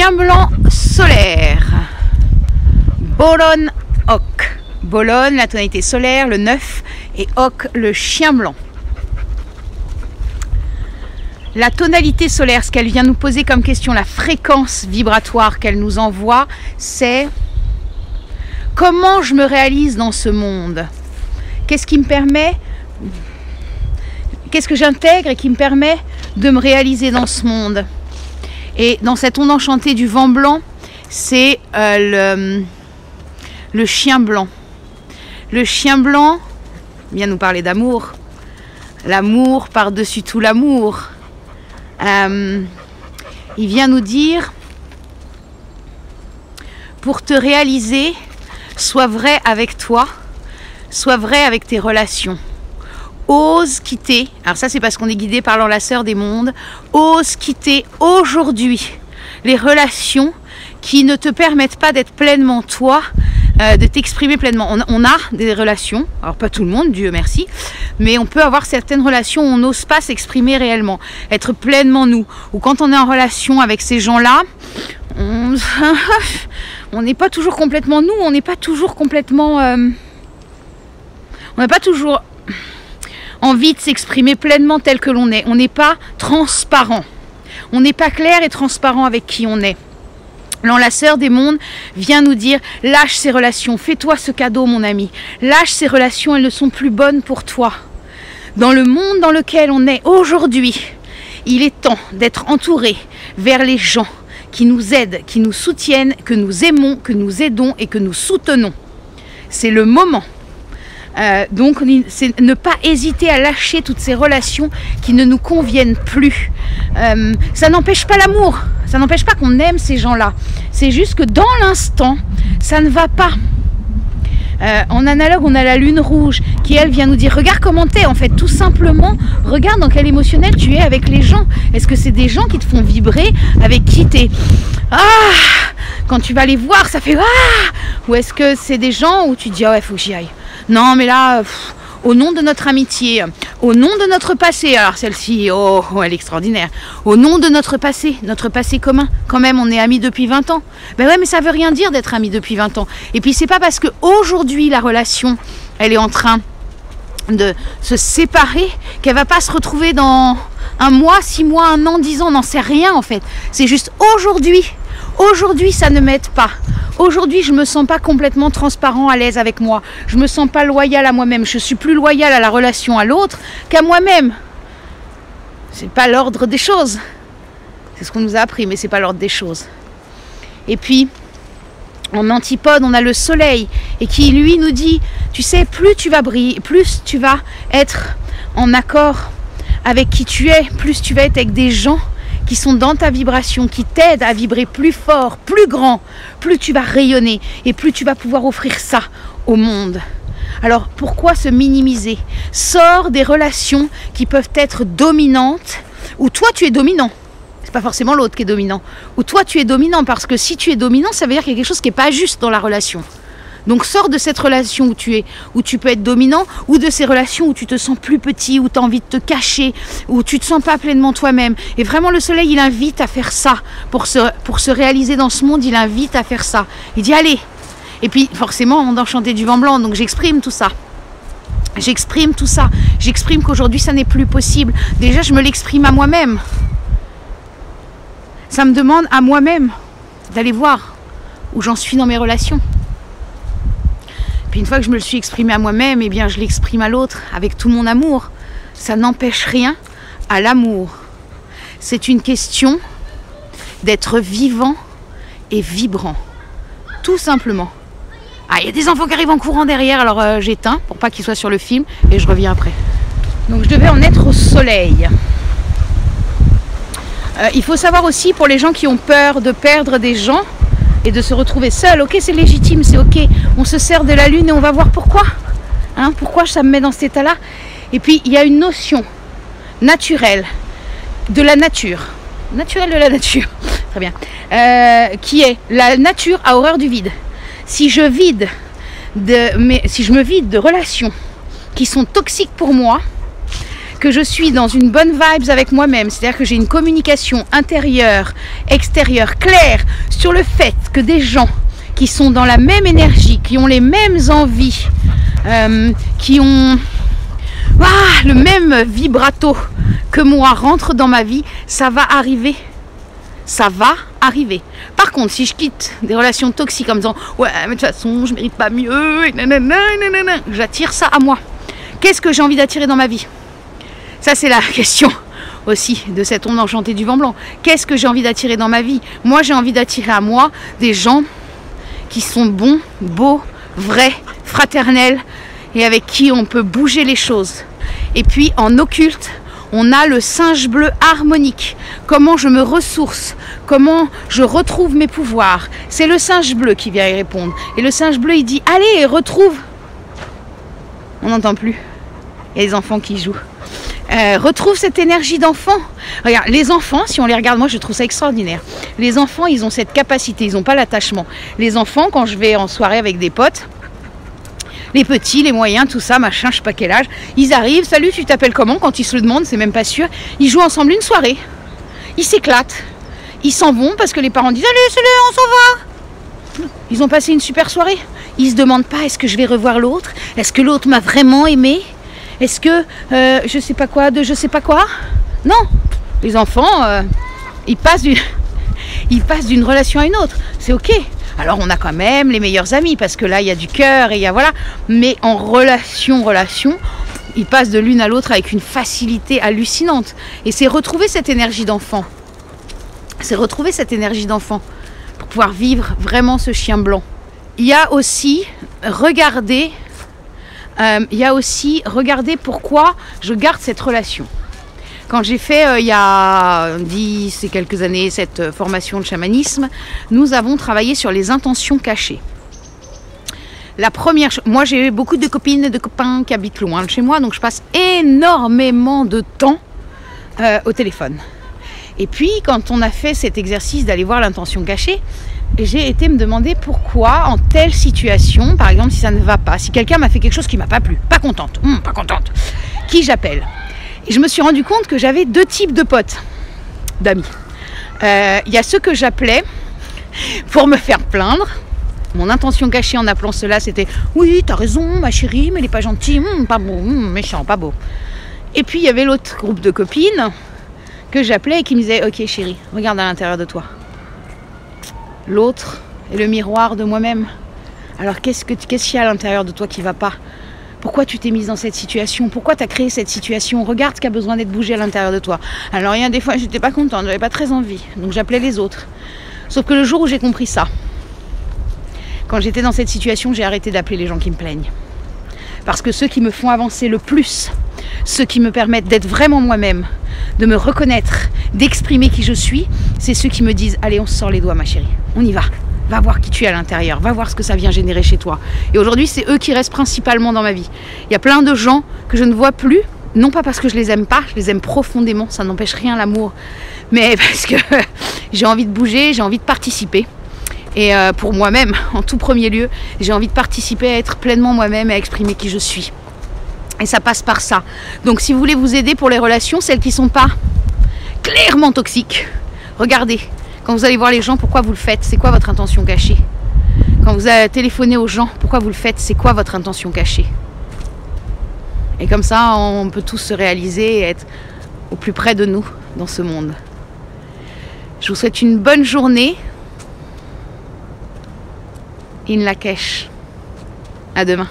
chien blanc solaire. Bologne Oc. Bologne, la tonalité solaire, le 9, et Oc, le chien blanc. La tonalité solaire, ce qu'elle vient nous poser comme question, la fréquence vibratoire qu'elle nous envoie, c'est comment je me réalise dans ce monde. Qu'est-ce qui me permet, qu'est-ce que j'intègre et qui me permet de me réaliser dans ce monde. Et dans cette onde enchantée du vent blanc, c'est le chien blanc. Le chien blanc vient nous parler d'amour. L'amour par-dessus tout l'amour. Il vient nous dire, pour te réaliser, sois vrai avec toi, sois vrai avec tes relations. Ose quitter, alors ça c'est parce qu'on est guidé par l'enlaceur des mondes, ose quitter aujourd'hui les relations qui ne te permettent pas d'être pleinement toi, de t'exprimer pleinement. On a des relations, alors pas tout le monde, Dieu merci, mais on peut avoir certaines relations où on n'ose pas s'exprimer réellement, être pleinement nous. Ou quand on est en relation avec ces gens-là, on n'est pas toujours complètement nous, on n'est pas toujours complètement... on n'a pas toujours envie de s'exprimer pleinement tel que l'on est. On n'est pas transparent. On n'est pas clair et transparent avec qui on est. L'enlaceur des mondes vient nous dire, lâche ces relations, fais-toi ce cadeau mon ami. Lâche ces relations, elles ne sont plus bonnes pour toi. Dans le monde dans lequel on est aujourd'hui, il est temps d'être entouré vers les gens qui nous aident, qui nous soutiennent, que nous aimons, que nous aidons et que nous soutenons. C'est le moment. Donc c'est ne pas hésiter à lâcher toutes ces relations qui ne nous conviennent plus. Ça n'empêche pas l'amour, ça n'empêche pas qu'on aime ces gens-là. C'est juste que dans l'instant, ça ne va pas. En analogue, on a la lune rouge qui, elle, vient nous dire, regarde comment t'es, en fait, tout simplement, regarde dans quel émotionnel tu es avec les gens. Est-ce que c'est des gens qui te font vibrer, avec qui t'es... quand tu vas les voir, ça fait... Ou est-ce que c'est des gens où tu te dis, ah ouais, faut que j'y aille. Non, mais là, au nom de notre amitié, au nom de notre passé, alors celle-ci, oh, elle est extraordinaire, au nom de notre passé commun, quand même, on est amis depuis 20 ans. Ben ouais, mais ça veut rien dire d'être amis depuis 20 ans. Et puis, c'est pas parce qu'aujourd'hui, la relation, elle est en train de se séparer, qu'elle va pas se retrouver dans un mois, 6 mois, 1 an, 10 ans, on n'en sait rien, en fait. C'est juste aujourd'hui, ça ne m'aide pas. Aujourd'hui, je me sens pas complètement transparent, à l'aise avec moi. Je me sens pas loyal à moi-même. Je suis plus loyal à la relation à l'autre qu'à moi-même. C'est pas l'ordre des choses. C'est ce qu'on nous a appris, mais c'est pas l'ordre des choses. Et puis, en antipode, on a le soleil et qui, lui, nous dit, tu sais, plus tu vas briller, plus tu vas être en accord avec qui tu es, plus tu vas être avec des gens qui sont dans ta vibration, qui t'aident à vibrer plus fort, plus grand, plus tu vas rayonner et plus tu vas pouvoir offrir ça au monde. Alors pourquoi se minimiser? Sors des relations qui peuvent être dominantes, où toi tu es dominant. C'est pas forcément l'autre qui est dominant. Ou toi tu es dominant, parce que si tu es dominant, ça veut dire qu'il y a quelque chose qui n'est pas juste dans la relation. Donc sors de cette relation où tu peux être dominant, ou de ces relations où tu te sens plus petit, où tu as envie de te cacher, où tu te sens pas pleinement toi-même. Et vraiment le soleil, il invite à faire ça. Pour se réaliser dans ce monde, il invite à faire ça. Il dit allez. Et puis forcément, on a enchanté du vent blanc, donc j'exprime tout ça. J'exprime tout ça. J'exprime qu'aujourd'hui, ça n'est plus possible. Déjà, je me l'exprime à moi-même. Ça me demande à moi-même d'aller voir où j'en suis dans mes relations. Puis une fois que je me le suis exprimé à moi-même, eh bien je l'exprime à l'autre avec tout mon amour. Ça n'empêche rien à l'amour. C'est une question d'être vivant et vibrant. Tout simplement. Ah, il y a des enfants qui arrivent en courant derrière, alors j'éteins pour pas qu'ils soient sur le film et je reviens après. Donc je devais en être au soleil. Il faut savoir aussi, pour les gens qui ont peur de perdre des gens, et de se retrouver seul, ok, c'est légitime, c'est ok, on se sert de la lune et on va voir pourquoi, hein, pourquoi ça me met dans cet état-là. Et puis il y a une notion naturelle de la nature, très bien, qui est la nature a horreur du vide. Si je me vide de relations qui sont toxiques pour moi, que je suis dans une bonne vibes avec moi-même, c'est-à-dire que j'ai une communication intérieure, extérieure, claire sur le fait que des gens qui sont dans la même énergie, qui ont les mêmes envies, qui ont le même vibrato que moi rentrent dans ma vie, ça va arriver. Ça va arriver. Par contre, si je quitte des relations toxiques en me disant ouais, mais de toute façon, je mérite pas mieux, et nanana, j'attire ça à moi. Qu'est-ce que j'ai envie d'attirer dans ma vie? Ça, c'est la question aussi de cette onde enchantée du vent blanc. Qu'est-ce que j'ai envie d'attirer dans ma vie? Moi, j'ai envie d'attirer à moi des gens qui sont bons, beaux, vrais, fraternels et avec qui on peut bouger les choses. Et puis, en occulte, on a le singe bleu harmonique. Comment je me ressource, comment je retrouve mes pouvoirs. C'est le singe bleu qui vient y répondre. Et le singe bleu, il dit, allez, retrouve. On n'entend plus. Il y a les enfants qui jouent. Retrouve cette énergie d'enfant. Regarde, les enfants, si on les regarde, moi je trouve ça extraordinaire. Les enfants, ils ont cette capacité, ils n'ont pas l'attachement. Les enfants, quand je vais en soirée avec des potes, les petits, les moyens, tout ça, machin, je sais pas quel âge, ils arrivent, salut, tu t'appelles comment? Quand ils se le demandent, c'est même pas sûr. Ils jouent ensemble une soirée. Ils s'éclatent. Ils s'en vont parce que les parents disent, allez, salut, on s'en va. Ils ont passé une super soirée. Ils se demandent pas, est-ce que je vais revoir l'autre? Est-ce que l'autre m'a vraiment aimé? Est-ce que je sais pas quoi, de je sais pas quoi? Non. Les enfants, ils passent d'une relation à une autre. C'est ok. Alors on a quand même les meilleurs amis parce que là il y a du cœur et il y a voilà. Mais en relation, ils passent de l'une à l'autre avec une facilité hallucinante. Et c'est retrouver cette énergie d'enfant. C'est retrouver cette énergie d'enfant pour pouvoir vivre vraiment ce chien blanc. Il y a aussi regarder pourquoi je garde cette relation. Quand j'ai fait il y a 10 et quelques années cette formation de chamanisme, nous avons travaillé sur les intentions cachées. La première, moi j'ai beaucoup de copines et de copains qui habitent loin de chez moi, donc je passe énormément de temps au téléphone. Et puis quand on a fait cet exercice d'aller voir l'intention cachée, j'ai été me demander pourquoi en telle situation, par exemple si ça ne va pas, si quelqu'un m'a fait quelque chose qui m'a pas plu, pas contente, qui j'appelle. Et je me suis rendu compte que j'avais deux types de potes, d'amis. Il y a ceux que j'appelais pour me faire plaindre. Mon intention cachée en appelant cela, c'était « Oui, t'as raison, ma chérie, mais il n'est pas gentil, pas beau, méchant, pas beau. » Et puis, il y avait l'autre groupe de copines que j'appelais et qui me disaient « Ok, chérie, regarde à l'intérieur de toi. L'autre est le miroir de moi-même. Alors, qu'est-ce qu'il y a à l'intérieur de toi qui ne va pas ? Pourquoi tu t'es mise dans cette situation? Pourquoi tu as créé cette situation? Regarde ce qui a besoin d'être bougé à l'intérieur de toi. » Alors, il y a des fois, j'étais pas contente, j'avais pas très envie. Donc, j'appelais les autres. Sauf que le jour où j'ai compris ça, quand j'étais dans cette situation, j'ai arrêté d'appeler les gens qui me plaignent. Parce que ceux qui me font avancer le plus, ceux qui me permettent d'être vraiment moi-même, de me reconnaître, d'exprimer qui je suis, c'est ceux qui me disent « Allez, on se sort les doigts, ma chérie. On y va. Va voir qui tu es à l'intérieur. Va voir ce que ça vient générer chez toi. » Et aujourd'hui, c'est eux qui restent principalement dans ma vie. Il y a plein de gens que je ne vois plus, non pas parce que je les aime pas, je les aime profondément, ça n'empêche rien l'amour, mais parce que j'ai envie de bouger, j'ai envie de participer. Et pour moi-même, en tout premier lieu, j'ai envie de participer à être pleinement moi-même et à exprimer qui je suis. Et ça passe par ça. Donc si vous voulez vous aider pour les relations, celles qui ne sont pas clairement toxiques, regardez. Quand vous allez voir les gens, pourquoi vous le faites? C'est quoi votre intention cachée? Quand vous téléphonez aux gens, pourquoi vous le faites? C'est quoi votre intention cachée? Et comme ça, on peut tous se réaliser et être au plus près de nous dans ce monde. Je vous souhaite une bonne journée. In Lakesh. À demain.